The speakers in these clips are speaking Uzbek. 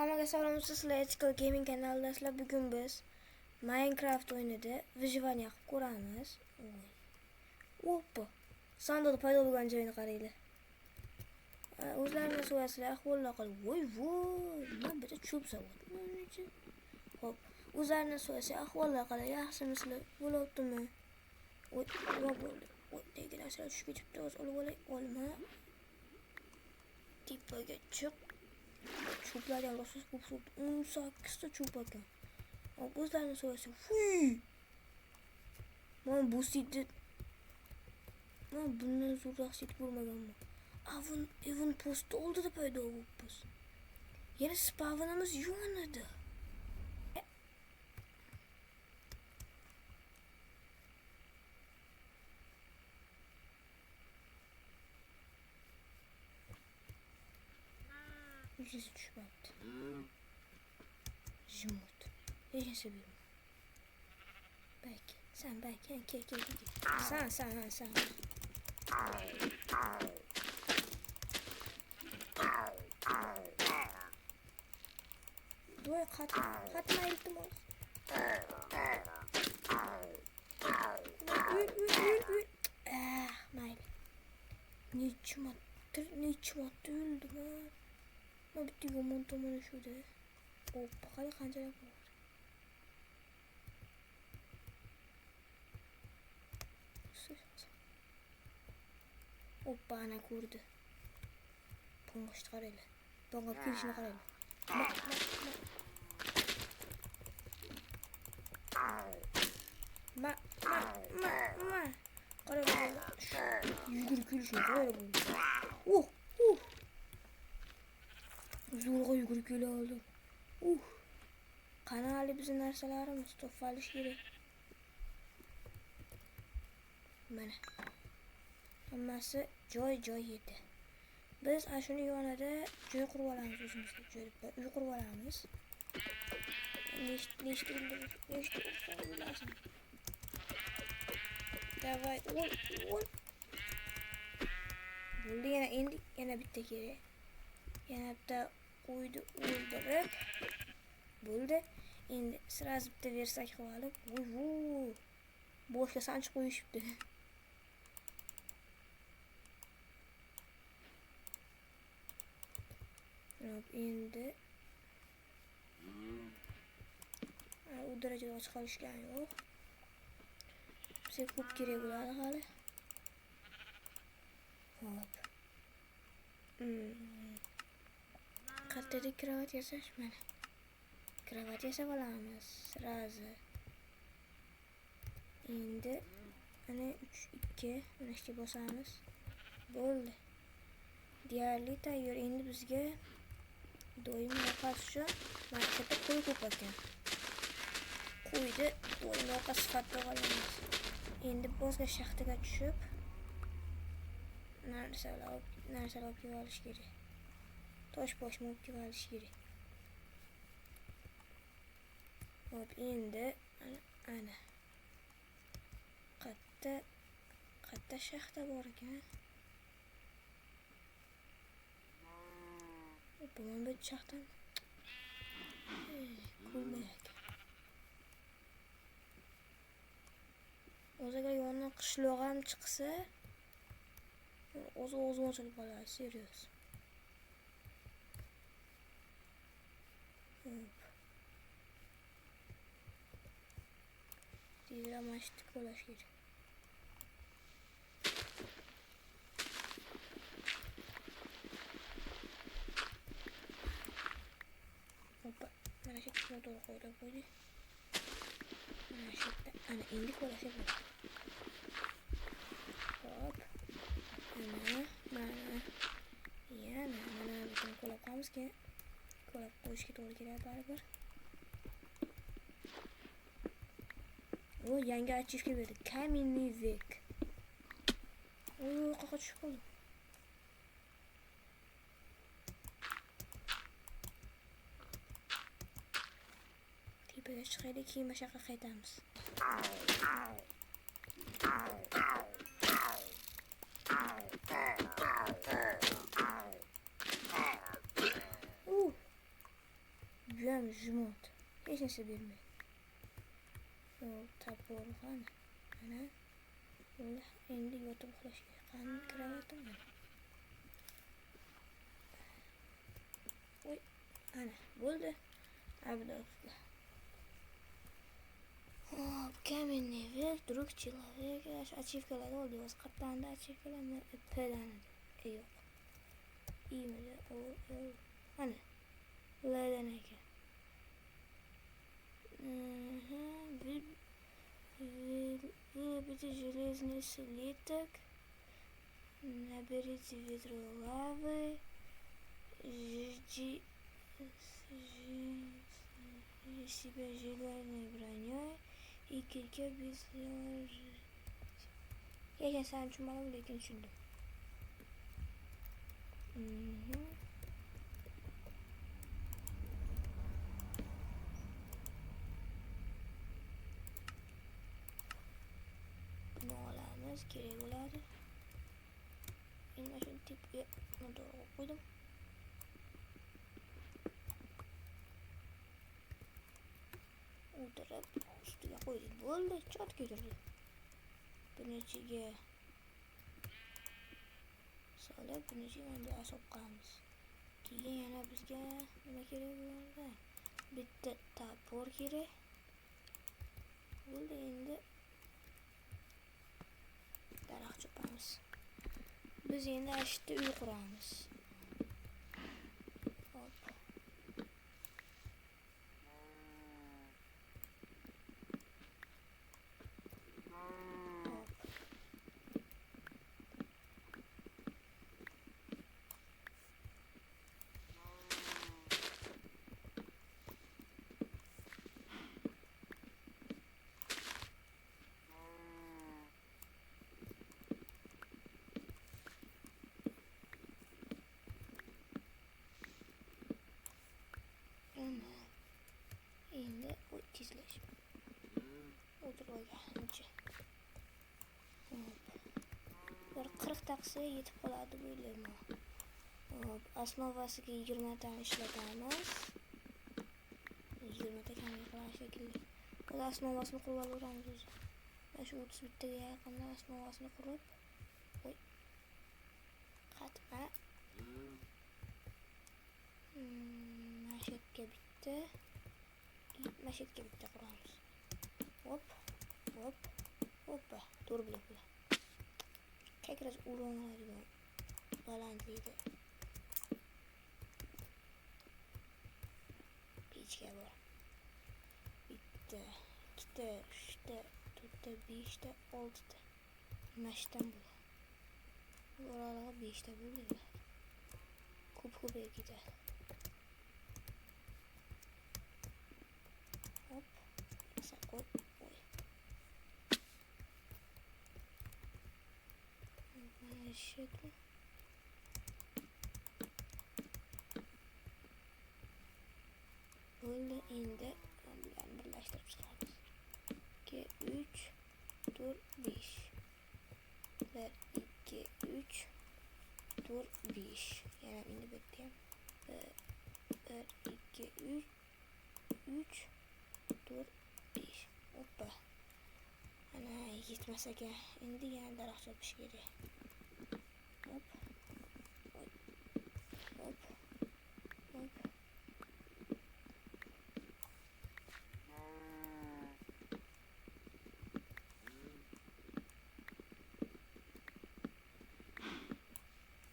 Hammaga salom, sizlar Ethical Gaming kanalidasizlar. Bugun biz Minecraft o'yinida vyjivaniya qilib ko'ramiz. Oppa. Sandiqda paydo bo'lgan joyini qaranglar. O'zlaringiz so'rasizlar, ahvollar qilib. Voy, nima bitta cho'p zavod. Xo'p, o'zlaringiz so'rasa, ahvollar qalay, yaxshimisizlar? Bo'libdimi? Voy, nima bo'ldi? Voy, nega narsalar tushib ketibdi? O'z olib olay, olma. Tepaga chiq. Çöpler yanlışsız kopsuldu. 18'de çöp ekan. O'zlarini so'rasa, "Fuy! Men bu sitni bundan zo'rroq sit ko'rmaganman. Evin posti oldida paydo bo'libmiz. Yana spawnimiz yonida." Yüzü düşmedi. Jumut. Neyse bilmiyorum. Belki. Sen belki. Sen. Doya katma iltimos. Ül. Mayli. Nechim attı öldüm ha. Ma bitta yomon tomoni shuda. Oppa, qara qanchalar bor. Oppa, ana ko'rdi. Pongoshni qaranglar. Pongob kelishini qaranglar. Ma. Qaranglar. Yugurib kelishini qaranglar. Zo'rg'a yugurib kela oldim. Qani hali bizning narsalarimiz to'palish kerak. Mana. Hammasi joy edi. Biz ana shuni yonida joy qurib olamiz o'zimizga. Uy qurib olamiz. Nechta lazım. Davay, ol. Bo'ldi, yana bitta kerak. Yana bitta qo'ydi o'ldirib bo'ldi. Endi sразу bitta versak qilib olib, boshga sanchiq qo'yishibdi. Endi u darajada och qolishgan yo'q. Bizga ko'p kerak bo'ladi hali. Hop. Qayerda kravat yasash mana. Kravat yasab olamiz sразу. Endi ana 3-2 mana shunga bosamiz. Bo'ldi. Deyarli tayyor. Endi bizga doim ovqat uchun marketda qo'y ko'p ekan. Qo'yni doim ovqat sifatida olamiz. Endi bozga shaxtaga tushib narsalar olib olish kerak. Tosh boshni olib olish kerak. Hop, endi ana qatta shaxta bor ekan. Bu bir shaxtam. Ko'rmayak. O'ziga yondan qishloq ham chiqsa, o'zi ochilib qoladi, serios. Tezroq mashit qo'llash kerak. Hoppa, mana shu yerga to'g'ri qo'yib qo'ydik. Mana shu yerda ana endi qo'llash kerak. Hop. Mana butun qo'llab qo'yamizki, qo'llab qo'yishga to'g'ri keladi baribir. Yangi achievka berdi. Каменный век. Qayerga tushib qoldim. Tepaga chiqaylik, keyin mashaqqa qaytamiz. Judayam jumot. Hech narsa bermaydi. Yo'q, tapor qani. Mana bo'ldi. Endi yotib uxlashga. Qani kravatim mana. Oy, ana bo'ldi. Abda uxla. Каменный век, друг человека. Ачивкалар oldu. O'z qatlanda ачивкаларni P-dan. Yo'q. İyimidi. O. Ana. L'dan ekan. Вылепите железный слиток. Наберите ведро лавы. Жди себя железной броней. И кирка без ложи. Я sen чумалам, lekin tushundim. Buni olamiz, kerak bo'ladi. Endi shu tipga to'g'ri qo'ydim. O'tirib, ustiga qo'ydik. Bo'ldi, chotga turdi. Bunichiga solib, bunichiga endi asob qilamiz. Keyin yana bizga nima kerak bo'ladi? Bitta tapor kerak. Bo'ldi, endi daraxt chopamiz. Biz endi ashitda uy quramiz. Hop. Endi tezlash. O'tirib olgancha. Bir 40 daqiqaga yetib qoladi bu o'ylayman. Hop, osnovasiga 20 tani ishlatamiz. 20 ta kam qilish shekilli. Bu osnovasini qurib olamiz o'zi. Mana shu 30 bittaga yaqin osnovasini qurib. Voy. Qatma. Mashatga bitta. Mashatga bitta quramiz. Hop, hop, hoppa. To'g'ri bo'ladi. Как раз ulanadigan balandlikda pechka bor. Bitta, ikkita, uchta, to'rtta, beshta, oltita. Mashtan bo'ladi. Oralig'i 5 ta bo'ladi. Ko'p-ko'payib ketadi. Hop, qo'y. Şekli. Böyle indi. Bilen birleştirip çıkarız. 2, 3, 4, 5. 1, 2, 3, 4, 5. Yani indi bekleyeyim. 1, 2, 3, 4, 5. Hoppa. Ana yetmese ki. Indi yani daraxt chopish kerak. Hop. Hop. Hop. Hop.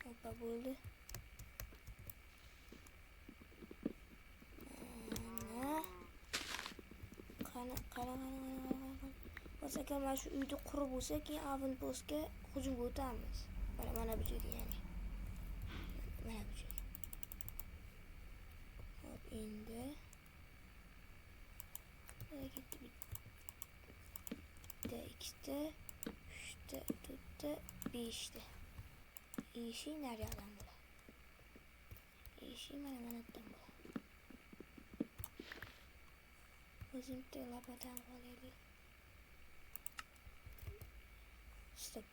Hoppa bo'ldi. Qara. Bo'lsa agar mana shu uyni qurib bo'lsa, keyin avantpostga hujumga o'tamiz. Mana bu joyga yani. Mana bu joyga. Hop, endi harakatni bitta, ikkita, uchta, to'rtta, beshta. Eshik naryoqdan bo'ladi. Eshik mana bundan bo'ladi. O'zim bitta lapadan qo'yaylik. Stop.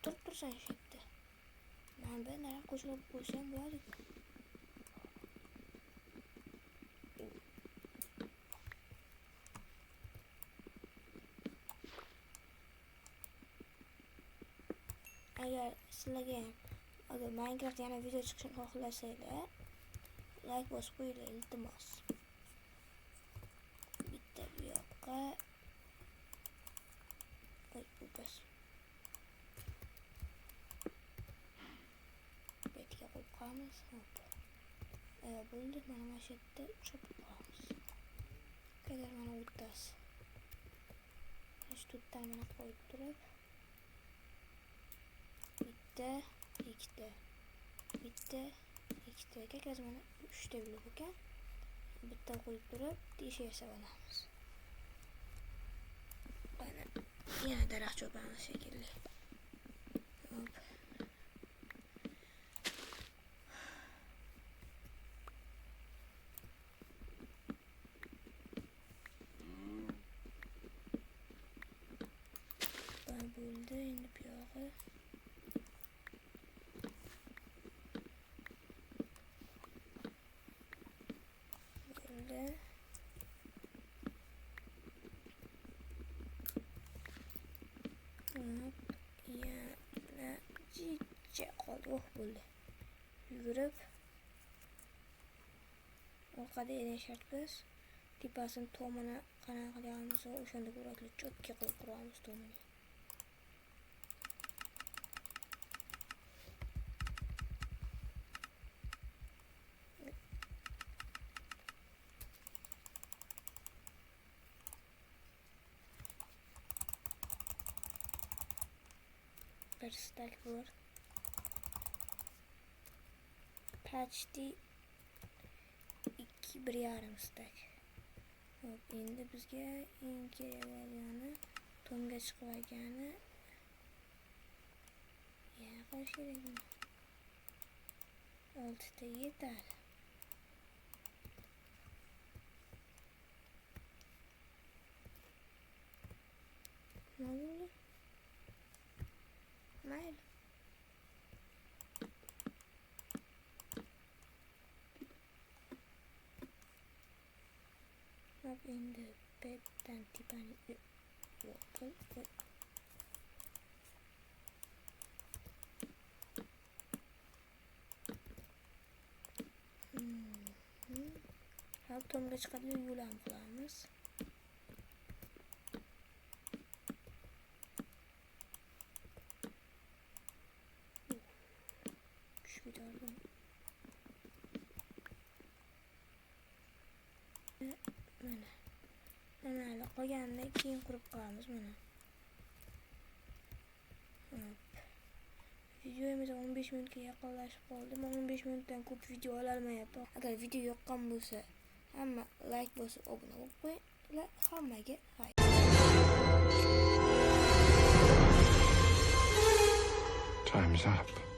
Turib tursan shu yerda. Men bir narsa qo'shilib qo'ysam bo'ladi-ku. agar sizlarga ham agar Minecraft yana video chiqishini xohlasanglar like bosib qo'yinglar iltimos. Bitta bu yoqqa bu bas. Betga qo'yib qo'yamiz. Bo'ldi, mana shu yerda chopib qo'yamiz. Kadar mana o'rtasi. Shu to'rtdan mana qo'yib turib bitta, ikkita, bitta, ikkita ekan, mana 3 ta blok ekan. Bitta qo'yib turib teshik yasab olamiz. Mana yana daraxt chopamiz shekilli. Hop. Bo'ldi, endi bu yog'i bo'ldi. Yana jicha qoldi. Bo'ldi. Yugurib orqada erishar biz. Tepasini tomini qanaqa qilyapmiz, o'shanda ko'rakli chotga qo'yib turamiz tomini. Bir stack var. Patch'ti 2,5 stack. Hop, endi bizga eng kerak bo'lgani tomga chiqib olgani. Yana qolish kerak buni. 6 ta yetadi. Nima bo'ldi? Mayli. Hop, endi petdan tepani yo'qil. Hop, tomga chiqadigan yo'lni qilamiz. Mana qolganini keyin qurib qo'yamiz mana. Videomiz 15 minutga yaqinlashib qoldi. Men 15 minutdan ko'p video ololmayapman. Agar video yoqqan bo'lsa, hamma like bosib obuna bo'lib qo'yinglar. Hammaga xayr. Time's up.